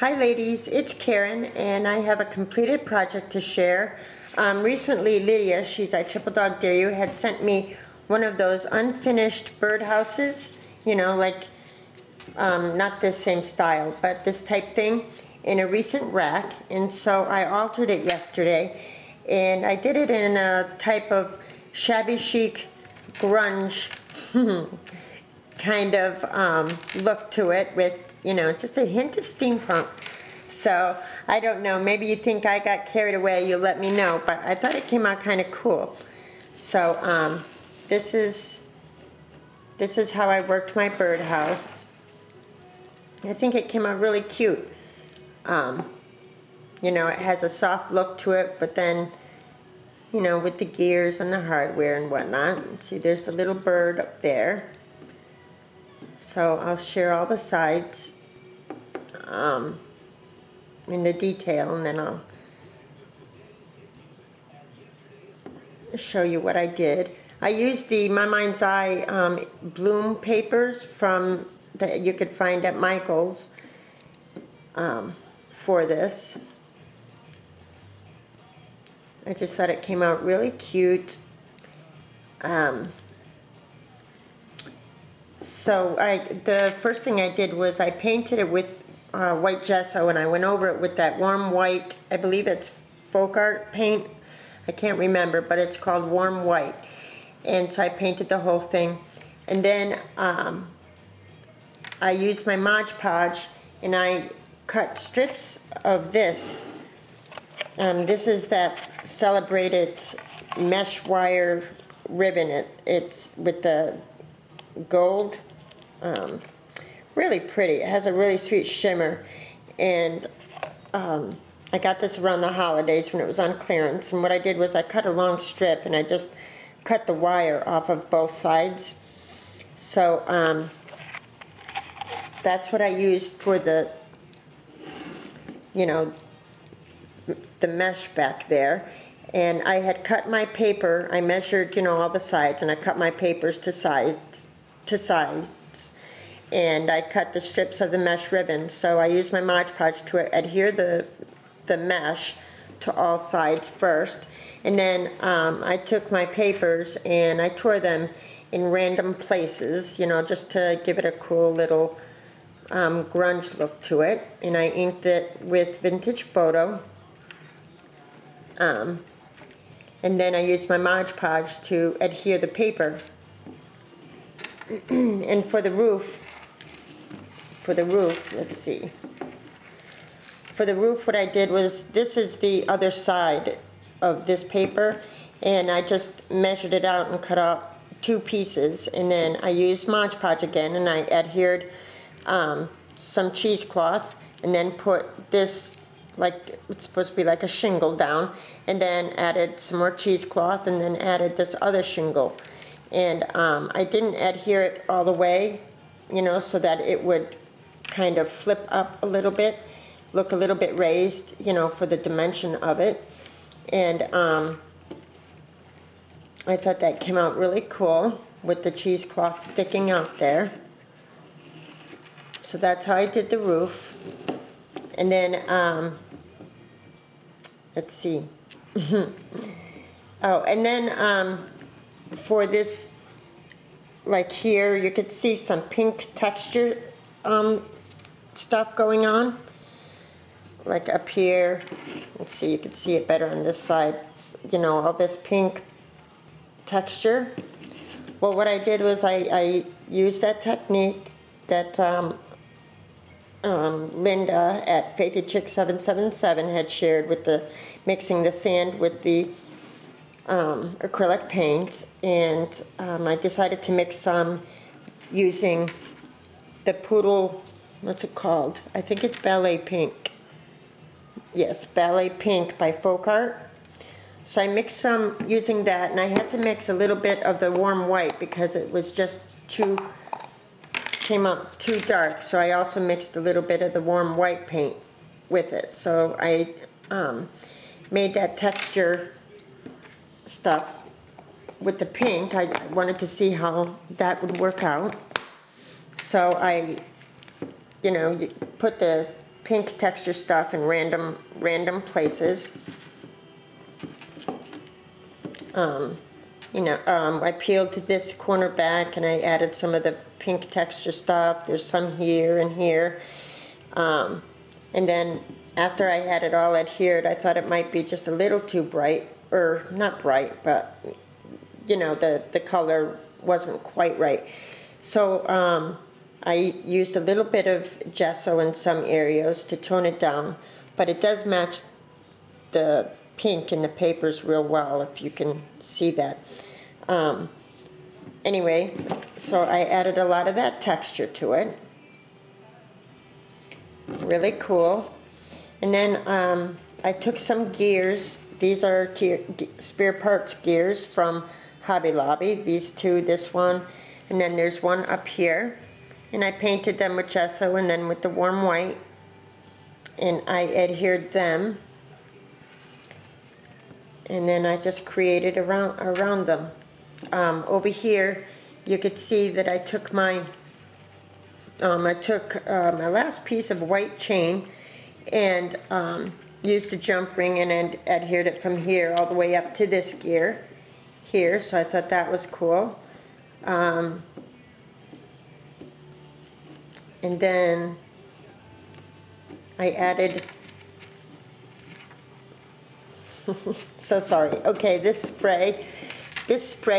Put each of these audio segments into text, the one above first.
Hi ladies, it's Karen and I have a completed project to share. Recently Lydia, she's I Triple Dog Dare You, had sent me one of those unfinished birdhouses, you know, like not this same style, but this type thing in a recent rack, and so I altered it yesterday and I did it in a type of shabby chic grunge kind of look to it with, you know, just a hint of steampunk. So I don't know, maybe you think I got carried away, you'll let me know, but I thought it came out kind of cool. So this is how I worked my birdhouse. I think it came out really cute. You know, it has a soft look to it, but then, you know, with the gears and the hardware and whatnot. See, there's the little bird up there. So I'll share all the sides in the detail, and then I'll show you what I did. I used the My Mind's Eye bloom papers from that you could find at Michael's for this. I just thought it came out really cute. So the first thing I did was I painted it with white gesso, and I went over it with that warm white, I believe it's folk art paint, I can't remember, but it's called warm white. And so I painted the whole thing, and then I used my Mod Podge and I cut strips of this. This is that celebrated mesh wire ribbon. It's with the gold, really pretty. It has a really sweet shimmer, and I got this around the holidays when it was on clearance, and what I did was I cut a long strip and I just cut the wire off of both sides. So that's what I used for the, you know, the mesh back there. And I had cut my paper, I measured, you know, all the sides, and I cut my papers to sides, and I cut the strips of the mesh ribbon. So I used my Mod Podge to adhere the mesh to all sides first, and then I took my papers and I tore them in random places, you know, just to give it a cool little grunge look to it, and I inked it with vintage photo. And then I used my Mod Podge to adhere the paper. And for the roof, let's see. For the roof, what I did was, this is the other side of this paper, and I just measured it out and cut off 2 pieces, and then I used Mod Podge again, and I adhered some cheesecloth, and then put this, like it's supposed to be like a shingle down, and then added some more cheesecloth, and then added this other shingle. And I didn't adhere it all the way, you know, so that it would kind of flip up a little bit, look a little bit raised, you know, for the dimension of it. And I thought that came out really cool with the cheesecloth sticking out there. So that's how I did the roof. And then, let's see. Oh, and then for this, like here, you could see some pink texture stuff going on. Like up here, let's see, you can see it better on this side, you know, all this pink texture. Well, what I did was I used that technique that Linda at Faithy Chick 777 had shared with the mixing the sand with the acrylic paint, and I decided to mix some using the Poodle, what's it called? I think it's Ballet Pink. Yes, Ballet Pink by Folk Art. So I mixed some using that, and I had to mix a little bit of the warm white because it was just came up too dark. So I also mixed a little bit of the warm white paint with it. So I made that texture stuff with the pink. I wanted to see how that would work out. So I, you know, put the pink texture stuff in random places. I peeled this corner back and I added some of the pink texture stuff. There's some here and here. And then after I had it all adhered, I thought it might be just a little too bright, or not bright, but the color wasn't quite right. So I used a little bit of gesso in some areas to tone it down, but it does match the pink in the papers real well, if you can see that. Anyway, so I added a lot of that texture to it. Really cool. And then I took some gears. These are spare parts gears from Hobby Lobby. These two, this one, and then there's one up here. And I painted them with gesso and then with the warm white. And I adhered them. And then I just created around them. Over here, you could see that I took my my last piece of white chain and used a jump ring and adhered it from here all the way up to this gear here. So I thought that was cool. And then I added. So sorry. Okay, this spray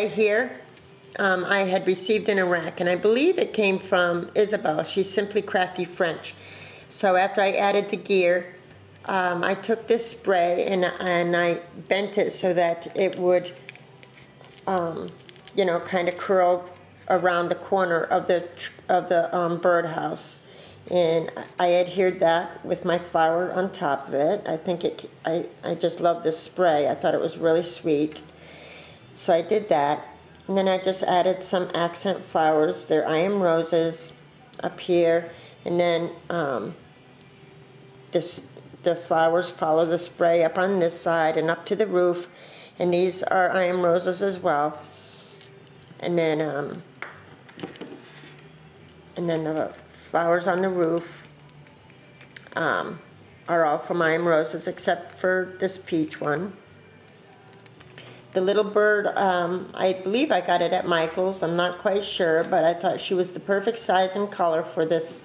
here, I had received in Iraq, and I believe it came from Isabel. She's Simply Crafty French. So after I added the gear, I took this spray and I bent it so that it would, kind of curl around the corner of the birdhouse. And I adhered that with my flower on top of it. I just love this spray. I thought it was really sweet. So I did that. And then I just added some accent flowers. They're I Am Roses up here. And then the flowers follow the spray up on this side and up to the roof. And these are I Am Roses as well. And then the flowers on the roof are all from I Am Roses except for this peach one. The little bird, I believe I got it at Michael's. I'm not quite sure, but I thought she was the perfect size and color for this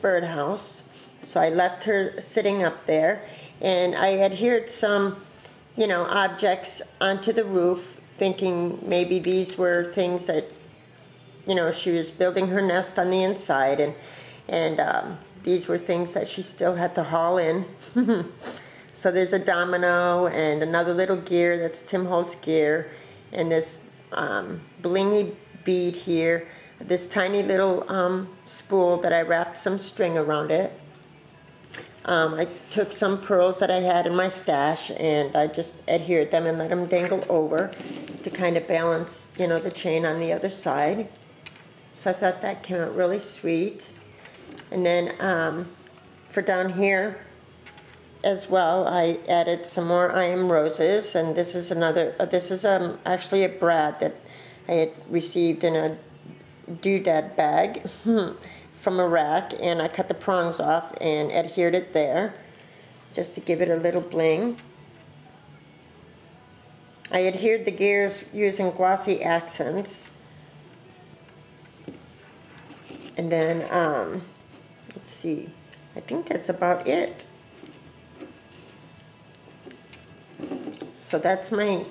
birdhouse. So I left her sitting up there, and I adhered some, objects onto the roof, thinking maybe these were things that she was building her nest on the inside, and these were things that she still had to haul in. So there's a domino and another little gear, that's Tim Holtz gear, and this blingy bead here, this tiny little spool that I wrapped some string around it. I took some pearls that I had in my stash and I just adhered them and let them dangle over to kind of balance, the chain on the other side. So I thought that came out really sweet. And then for down here as well, I added some more I Am Roses, and this is actually a brad that I had received in a doodad bag from Iraq, and I cut the prongs off and adhered it there just to give it a little bling. I adhered the gears using glossy accents. And then, let's see, I think that's about it. So that's my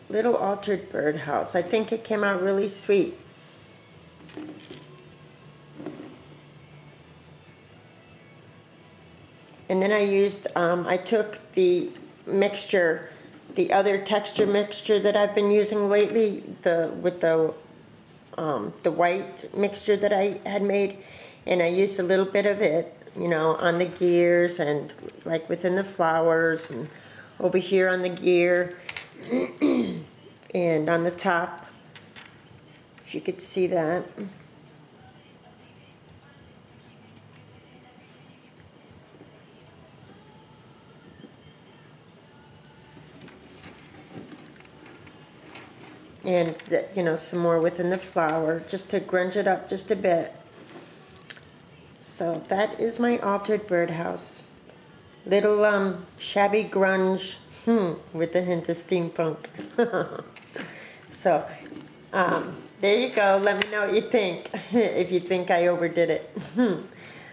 little altered birdhouse. I think it came out really sweet. And then I used, I took the mixture, the other texture mixture that I've been using lately, with the white mixture that I had made, and I used a little bit of it, on the gears and like within the flowers and over here on the gear and on the top, if you could see that. And some more within the flower, just to grunge it up just a bit. So that is my altered birdhouse. Little shabby grunge, with a hint of steampunk. So, there you go. Let me know what you think, if you think I overdid it.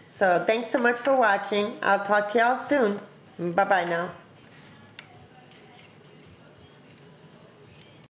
So, thanks so much for watching. I'll talk to y'all soon. Bye-bye now.